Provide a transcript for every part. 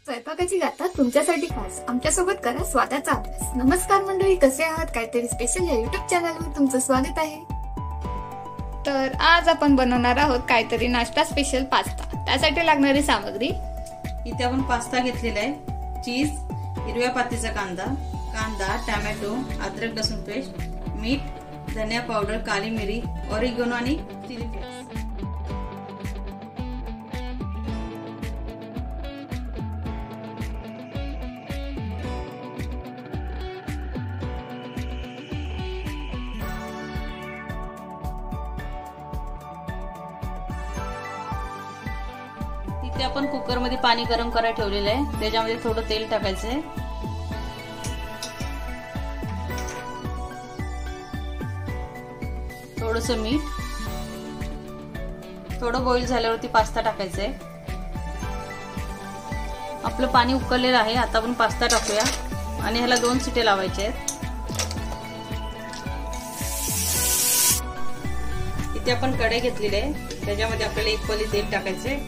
स्वयंपाकाची गाथा तुमच्यासाठी खास आमच्यासोबत करा स्वादाचा अभ्यास। नमस्कार मंडळी, कसे आहात? काहीतरी स्पेशल या युट्यूब चॅनलवर तुमचं स्वागत आहे। तर आज आपण बनवणार आहोत काहीतरी नाश्ता स्पेशल पास्ता। त्यासाठी लागणारी सामग्री, इथे आपण पास्ता घेतलेला आहे, चीज, हिरव्या पातीचा कांदा, टोमॅटो, अद्रक लसूण पेस्ट, मीठ, धनिया पावडर, काली मिरी, ऑरिगॅनो आणि चिली फ्लेक्स। इथे आपण कुकर मध्ये पाणी गरम करायला ठेवलेलं आहे, त्याच्यामध्ये थोडं तेल टाकायचं आहे, थोडंसं मीठ, थोडं बॉईल झाल्यावरती पास्ता टाकायचा आहे। आपलं पाणी उकळलेलं आहे, आता आपण पास्ता टाकूया आणि ह्याला 2 शिट्या लावायच्या आहेत। इथे आपण कढई घेतलेली आहे, त्याच्यामध्ये आपल्याला 1 पळी तेल टाकायचे,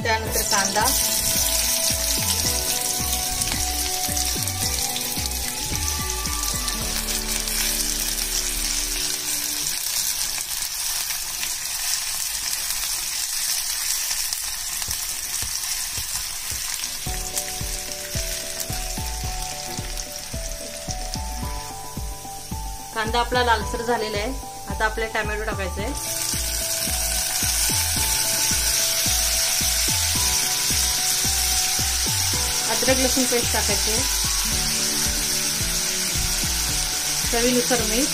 त्यानंतर कांदा, कांदा आपला लालसर झालेला आहे, आता आपल्याला टोमॅटो टाकायचे आहे, अद्रक लसूण पेस्ट टाकायचे, चवीनुसार मीठ,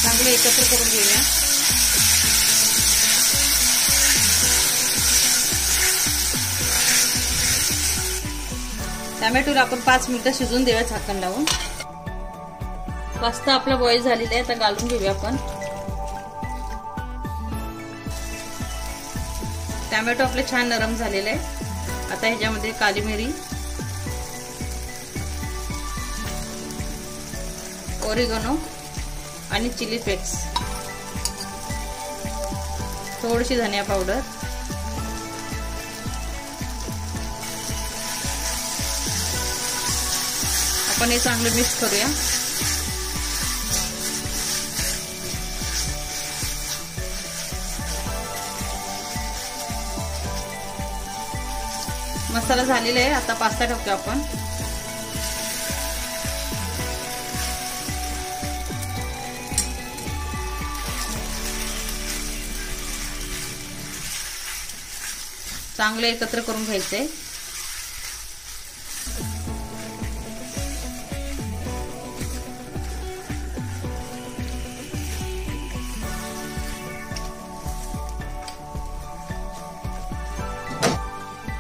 चांगले एकत्र करून घेऊया। टोमॅटोला आपण 5 मिनिटं शिजून देऊया झाकण लावून। पास्ता आपला बॉईल झालेला आहे, आता घालून घेऊया आपण। टोमॅटो आपले छान नरम झालेले आहे, आता ह्याच्यामध्ये काली मिरी, ऑरिगॅनो आणि चिली फ्लेक्स, थोडीशी धनिया पावडर, आपण हे चांगलं मिक्स करूया। मसाला झालेला आहे, आता पास्ता टाकतो आपण। चांगले एकत्र करून घ्यायचे,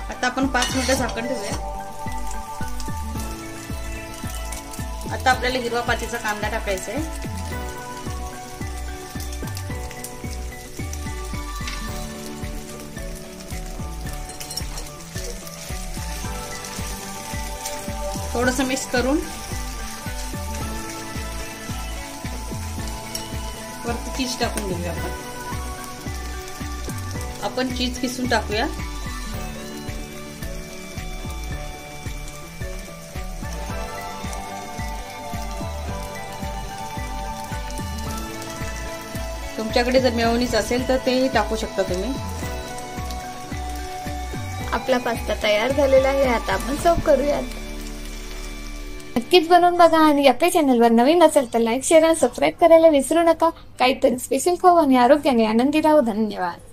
आता आपण 5 मिनिटं झाकण ठेवूया। आता आपल्याला हिरवा पातीचा कांदा टाकायचा आहे, थोडंसं मिक्स करून वरती चीज टाकून घेऊया। आपण चीज किसून टाकूया, तुमच्याकडे जर मेयोनीज असेल तर तेही टाकू शकता तुम्ही। आपला पास्ता तयार झालेला आहे, आता आपण सर्व करूयात। नक्कीच बनवून बघा आणि आपल्या चॅनलवर नवीन असेल तर लाईक, शेअर आणि सबस्क्राईब करायला विसरू नका। काहीतरी स्पेशल खाऊ आणि आरोग्याने आनंदी राहू। धन्यवाद।